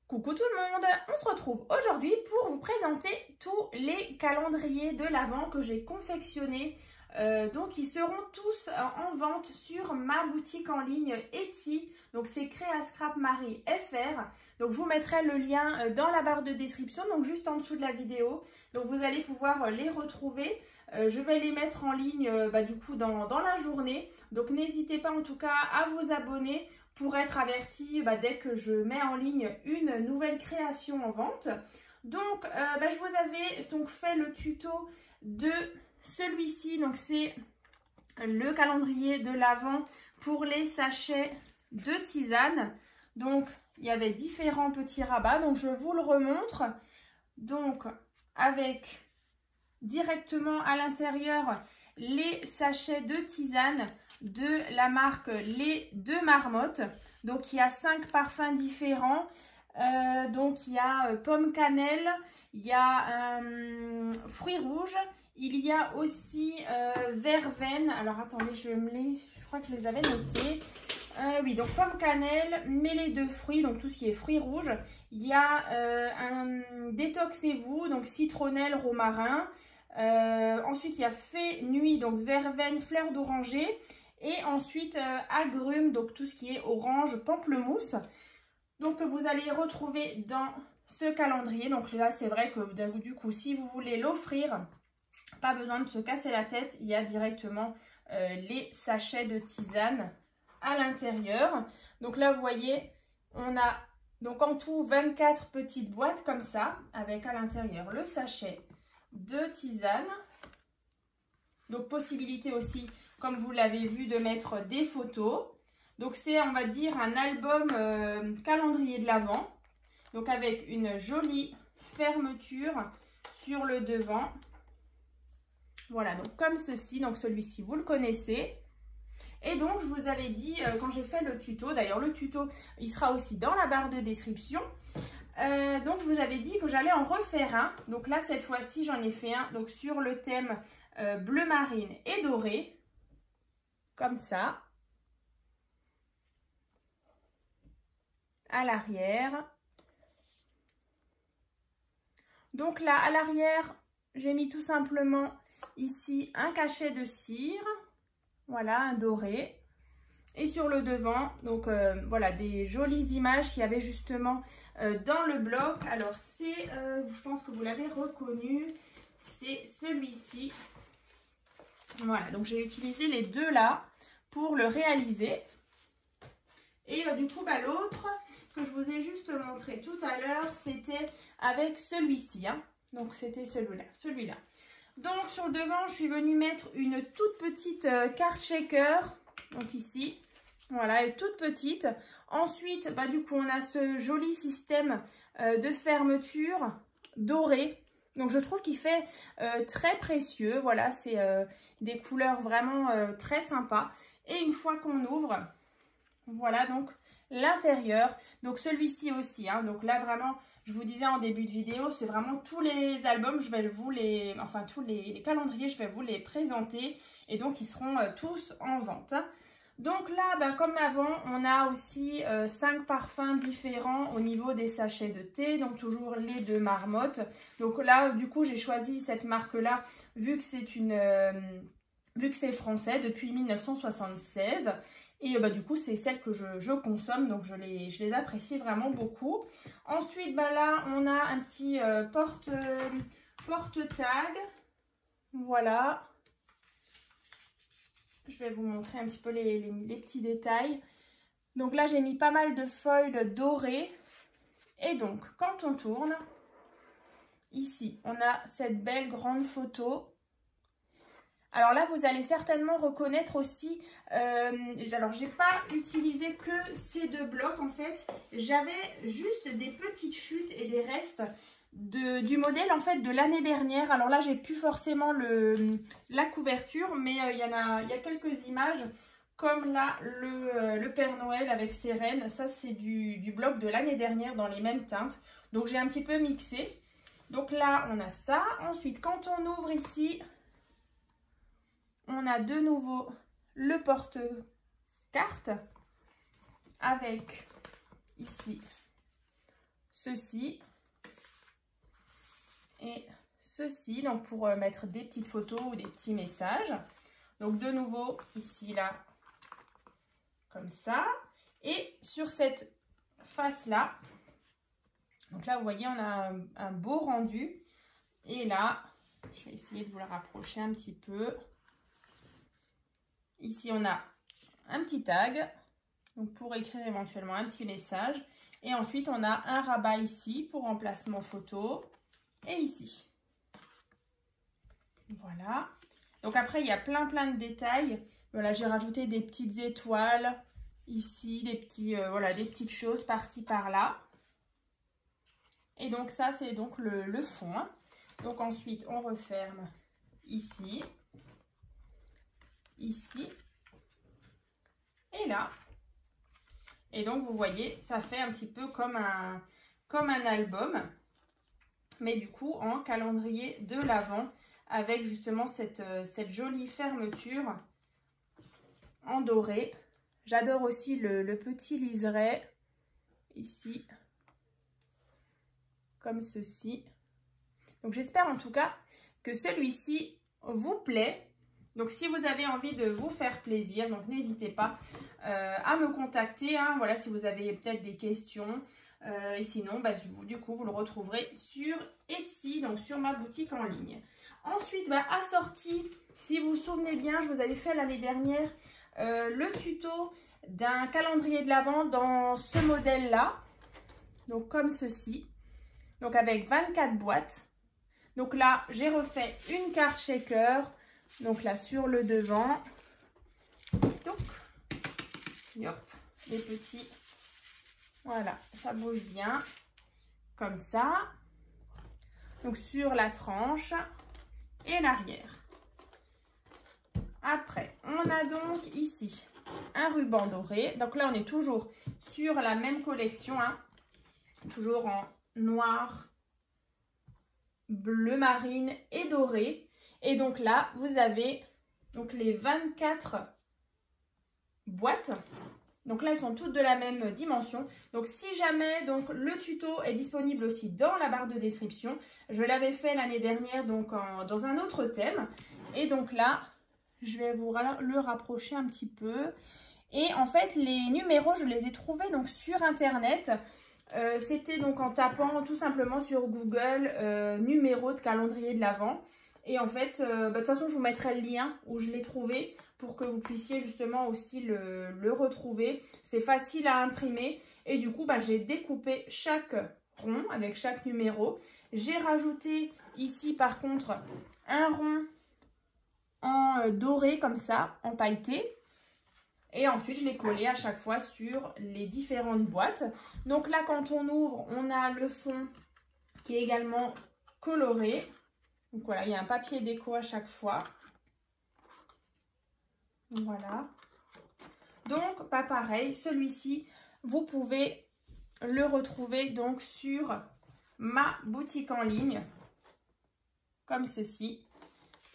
Coucou tout le monde, on se retrouve aujourd'hui pour vous présenter tous les calendriers de l'Avent que j'ai confectionnés. Donc ils seront tous en vente sur ma boutique en ligne Etsy. Donc c'est Créascrap Marie FR. Donc je vous mettrai le lien dans la barre de description, donc juste en dessous de la vidéo. Donc vous allez pouvoir les retrouver. Je vais les mettre en ligne du coup dans la journée. Donc n'hésitez pas en tout cas à vous abonner pour être averti dès que je mets en ligne une nouvelle création en vente. Donc je vous avais donc fait le tuto de celui-ci. Donc c'est le calendrier de l'Avent pour les sachets de tisane. Donc il y avait différents petits rabats. Donc je vous le remontre. Donc avec directement à l'intérieur les sachets de tisane de la marque Les Deux Marmottes. Donc il y a 5 parfums différents. Donc il y a pomme cannelle, il y a fruits rouges, il y a aussi verveine. Alors attendez, je crois que je les avais notés. Oui, donc pomme cannelle, mêlée de fruits, donc tout ce qui est fruits rouges. Il y a un détoxez-vous, donc citronnelle, romarin. Ensuite il y a fée nuit, donc verveine, fleur d'oranger. Et ensuite agrumes, donc tout ce qui est orange, pamplemousse. Donc vous allez retrouver dans ce calendrier. Donc là c'est vrai que du coup si vous voulez l'offrir, pas besoin de se casser la tête. Il y a directement les sachets de tisane à l'intérieur. Donc là vous voyez, on a donc en tout 24 petites boîtes comme ça, avec à l'intérieur le sachet de tisane. Donc possibilité aussi, comme vous l'avez vu, de mettre des photos. Donc c'est, on va dire, un album calendrier de l'Avent. Donc avec une jolie fermeture sur le devant. Voilà, donc comme ceci. Donc celui-ci, vous le connaissez. Et donc je vous avais dit, quand j'ai fait le tuto, d'ailleurs le tuto, il sera aussi dans la barre de description. Donc je vous avais dit que j'allais en refaire un. Donc là cette fois-ci j'en ai fait un donc sur le thème bleu marine et doré, comme ça, à l'arrière. Donc là à l'arrière j'ai mis tout simplement ici un cachet de cire, voilà, un doré. Et sur le devant, donc voilà, des jolies images qu'il y avait justement dans le bloc. Alors c'est, je pense que vous l'avez reconnu, c'est celui-ci. Voilà, donc j'ai utilisé les deux là pour le réaliser. Et du coup, l'autre que je vous ai juste montré tout à l'heure, c'était avec celui-ci. Hein. Donc c'était celui-là. Donc sur le devant, je suis venue mettre une toute petite carte shaker. Donc ici, voilà, elle est toute petite. Ensuite, du coup, on a ce joli système de fermeture doré. Donc, je trouve qu'il fait très précieux. Voilà, c'est des couleurs vraiment très sympas. Et une fois qu'on ouvre, voilà donc l'intérieur. Donc, celui-ci aussi. Hein, donc là, vraiment, je vous disais en début de vidéo, c'est vraiment tous les albums. Je vais tous les calendriers, je vais vous les présenter. Et donc, ils seront tous en vente. Hein. Donc là, comme avant, on a aussi 5 parfums différents au niveau des sachets de thé. Donc toujours les Deux Marmottes. Donc là, du coup, j'ai choisi cette marque-là vu que c'est français depuis 1976. Et du coup, c'est celle que je consomme. Donc je les apprécie vraiment beaucoup. Ensuite, là, on a un petit porte-tag. Voilà. Je vais vous montrer un petit peu les petits détails. Donc là, j'ai mis pas mal de foil doré. Et donc, quand on tourne, ici, on a cette belle grande photo. Alors là, vous allez certainement reconnaître aussi... alors, j'ai pas utilisé que ces deux blocs, en fait. J'avais juste des petites chutes et des restes du modèle en fait de l'année dernière. Alors là j'ai plus forcément la couverture, mais il y a quelques images comme là le Père Noël avec ses reines. Ça c'est du bloc de l'année dernière dans les mêmes teintes, donc j'ai un petit peu mixé. Donc là on a ça. Ensuite quand on ouvre ici, on a de nouveau le porte-carte avec ici ceci et ceci, donc pour mettre des petites photos ou des petits messages. Donc de nouveau ici, là, comme ça. Et sur cette face-là, donc là, vous voyez, on a un beau rendu. Et là, je vais essayer de vous la rapprocher un petit peu. Ici, on a un petit tag, donc pour écrire éventuellement un petit message. Et ensuite, on a un rabat ici pour emplacement photo. Et ici. Voilà. Donc après, il y a plein de détails. Voilà, j'ai rajouté des petites étoiles ici, des petits, voilà, des petites choses par-ci, par-là. Et donc ça, c'est donc le fond. Donc ensuite, on referme ici, ici et là. Et donc, vous voyez, ça fait un petit peu comme un album, mais du coup, en calendrier de l'Avent, avec justement cette jolie fermeture en doré. J'adore aussi le petit liseré ici, comme ceci. Donc j'espère en tout cas que celui-ci vous plaît. Donc si vous avez envie de vous faire plaisir, donc n'hésitez pas à me contacter. Hein, voilà, si vous avez peut-être des questions. Et sinon, bah, du coup, vous le retrouverez sur Etsy, donc sur ma boutique en ligne. Ensuite, bah, assorti, si vous vous souvenez bien, je vous avais fait l'année dernière le tuto d'un calendrier de l'Avent dans ce modèle-là. Donc comme ceci. Donc avec 24 boîtes. Donc là, j'ai refait une carte shaker. Donc là, sur le devant. Donc, hop, les petits. Voilà, ça bouge bien. Comme ça. Donc sur la tranche et l'arrière. Après, on a donc ici un ruban doré. Donc là, on est toujours sur la même collection. Hein, toujours en noir, bleu marine et doré. Et donc là, vous avez donc les 24 boîtes. Donc là, elles sont toutes de la même dimension. Donc si jamais donc le tuto est disponible aussi dans la barre de description, je l'avais fait l'année dernière donc dans un autre thème. Et donc là, je vais vous le rapprocher un petit peu. Et en fait, les numéros, je les ai trouvés donc sur Internet. C'était donc en tapant tout simplement sur Google numéro de calendrier de l'Avent. Et en fait, de toute façon, je vous mettrai le lien où je l'ai trouvé pour que vous puissiez justement aussi le retrouver. C'est facile à imprimer. Et du coup, j'ai découpé chaque rond avec chaque numéro. J'ai rajouté ici, par contre, un rond en doré comme ça, en pailleté. Et ensuite, je l'ai collé à chaque fois sur les différentes boîtes. Donc là, quand on ouvre, on a le fond qui est également coloré. Donc voilà, il y a un papier déco à chaque fois. Voilà. Donc, pas pareil, celui-ci, vous pouvez le retrouver donc sur ma boutique en ligne, comme ceci.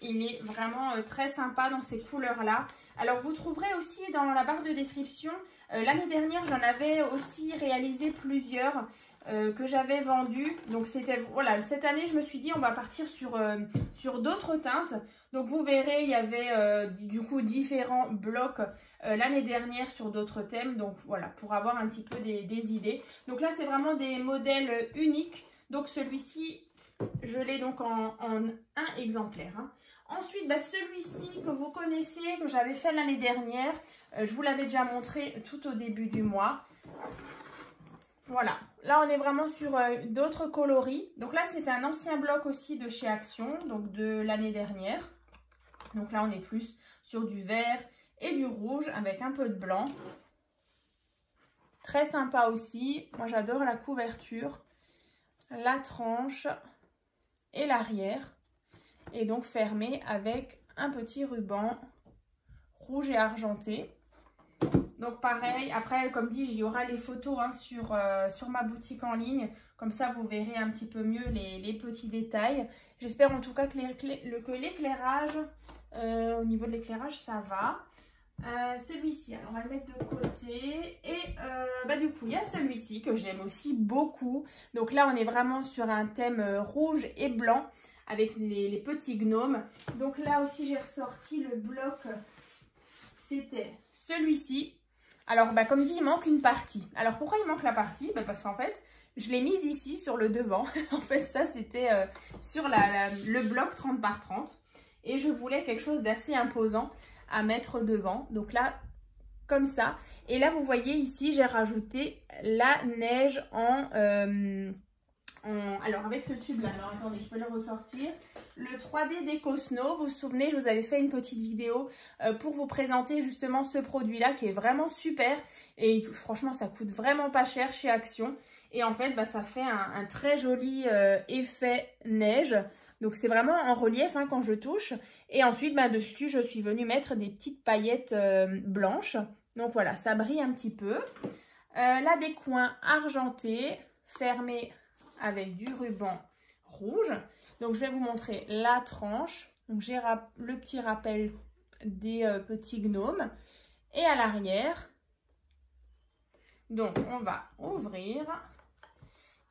Il est vraiment très sympa dans ces couleurs-là. Alors, vous trouverez aussi dans la barre de description, l'année dernière, j'en avais aussi réalisé plusieurs que j'avais vendus. Donc, c'était, voilà, cette année, je me suis dit, on va partir sur d'autres teintes. Donc, vous verrez, il y avait du coup différents blocs l'année dernière sur d'autres thèmes. Donc, voilà, pour avoir un petit peu des idées. Donc là, c'est vraiment des modèles uniques. Donc, celui-ci, je l'ai donc en un exemplaire. Hein. Ensuite, celui-ci que vous connaissez, que j'avais fait l'année dernière, je vous l'avais déjà montré tout au début du mois. Voilà, là on est vraiment sur d'autres coloris. Donc là, c'est un ancien bloc aussi de chez Action, donc de l'année dernière. Donc là, on est plus sur du vert et du rouge avec un peu de blanc. Très sympa aussi. Moi, j'adore la couverture, la tranche et l'arrière. Et donc fermé avec un petit ruban rouge et argenté. Donc pareil, après comme dit, il y aura les photos hein, sur ma boutique en ligne. Comme ça, vous verrez un petit peu mieux les petits détails. J'espère en tout cas que l'éclairage, au niveau de l'éclairage, ça va. Celui-ci, alors on va le mettre de côté. Et du coup, il y a celui-ci que j'aime aussi beaucoup. Donc là, on est vraiment sur un thème rouge et blanc avec les petits gnomes. Donc là aussi, j'ai ressorti le bloc. C'était celui-ci. Alors, comme dit, il manque une partie. Alors, pourquoi il manque la partie? Parce qu'en fait, je l'ai mise ici sur le devant. En fait, ça, c'était sur le bloc 30 par 30. Et je voulais quelque chose d'assez imposant à mettre devant. Donc là, comme ça. Et là, vous voyez ici, j'ai rajouté la neige alors, avec ce tube-là, alors attendez, je peux le ressortir. Le 3D Déco Snow, vous vous souvenez, je vous avais fait une petite vidéo pour vous présenter justement ce produit-là qui est vraiment super. Et franchement, ça coûte vraiment pas cher chez Action. Et en fait, ça fait un très joli effet neige. Donc, c'est vraiment en relief quand je touche. Et ensuite, dessus, je suis venue mettre des petites paillettes blanches. Donc, voilà, ça brille un petit peu. Là, des coins argentés, fermés avec du ruban rouge. Donc, je vais vous montrer la tranche. Donc, j'ai le petit rappel des petits gnomes. Et à l'arrière, donc, on va ouvrir.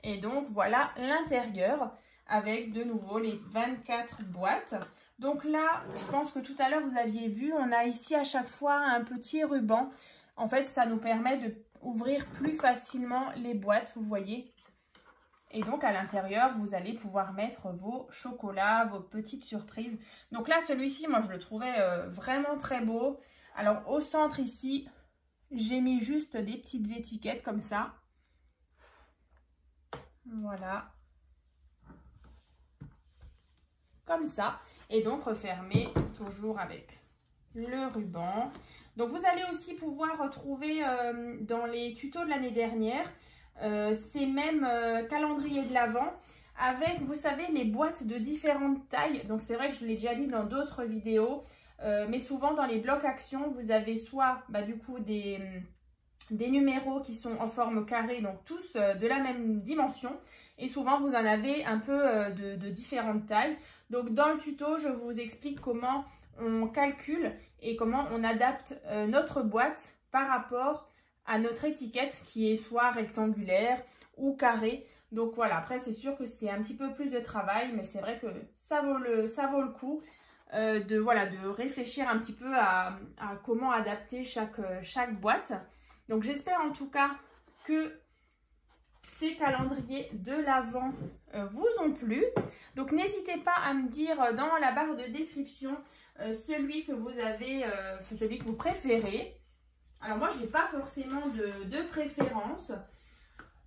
Et donc, voilà l'intérieur avec de nouveau les 24 boîtes. Donc là, je pense que tout à l'heure, vous aviez vu, on a ici à chaque fois un petit ruban. En fait, ça nous permet d'ouvrir plus facilement les boîtes, vous voyez. Et donc, à l'intérieur, vous allez pouvoir mettre vos chocolats, vos petites surprises. Donc là, celui-ci, moi, je le trouvais vraiment très beau. Alors, au centre, ici, j'ai mis juste des petites étiquettes comme ça. Voilà. Comme ça. Et donc, refermer toujours avec le ruban. Donc, vous allez aussi pouvoir retrouver dans les tutos de l'année dernière ces mêmes calendriers de l'Avent avec, vous savez, les boîtes de différentes tailles. Donc, c'est vrai que je l'ai déjà dit dans d'autres vidéos, mais souvent dans les blocs Action, vous avez soit du coup des numéros qui sont en forme carrée, donc tous de la même dimension. Et souvent, vous en avez un peu de différentes tailles. Donc, dans le tuto, je vous explique comment on calcule et comment on adapte notre boîte par rapport à notre étiquette qui est soit rectangulaire ou carrée. Donc voilà, après c'est sûr que c'est un petit peu plus de travail, mais c'est vrai que ça vaut le coup de réfléchir un petit peu à comment adapter chaque boîte. Donc j'espère en tout cas que ces calendriers de l'Avent vous ont plu. Donc n'hésitez pas à me dire dans la barre de description celui que vous avez, celui que vous préférez. Alors moi, je n'ai pas forcément de préférence.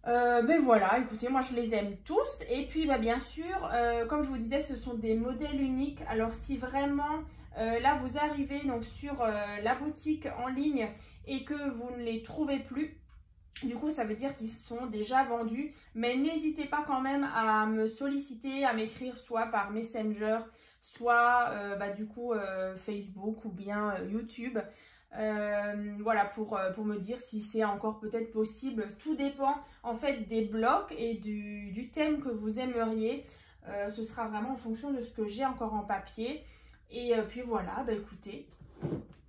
Mais voilà, écoutez, moi je les aime tous. Et puis bien sûr, comme je vous disais, ce sont des modèles uniques. Alors si vraiment, là vous arrivez donc sur la boutique en ligne et que vous ne les trouvez plus, du coup ça veut dire qu'ils sont déjà vendus. Mais n'hésitez pas quand même à me solliciter, à m'écrire soit par Messenger, soit du coup Facebook ou bien YouTube. Voilà, pour me dire si c'est encore peut-être possible. Tout dépend en fait des blocs et du thème que vous aimeriez. Ce sera vraiment en fonction de ce que j'ai encore en papier. Et puis voilà, écoutez,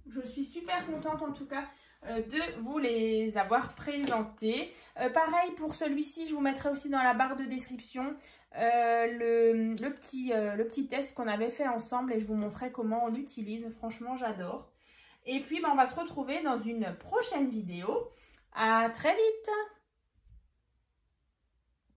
je suis super contente en tout cas de vous les avoir présentés. Pareil pour celui-ci, je vous mettrai aussi dans la barre de description le petit test qu'on avait fait ensemble et je vous montrerai comment on l'utilise. Franchement, j'adore. Et puis, on va se retrouver dans une prochaine vidéo. À très vite!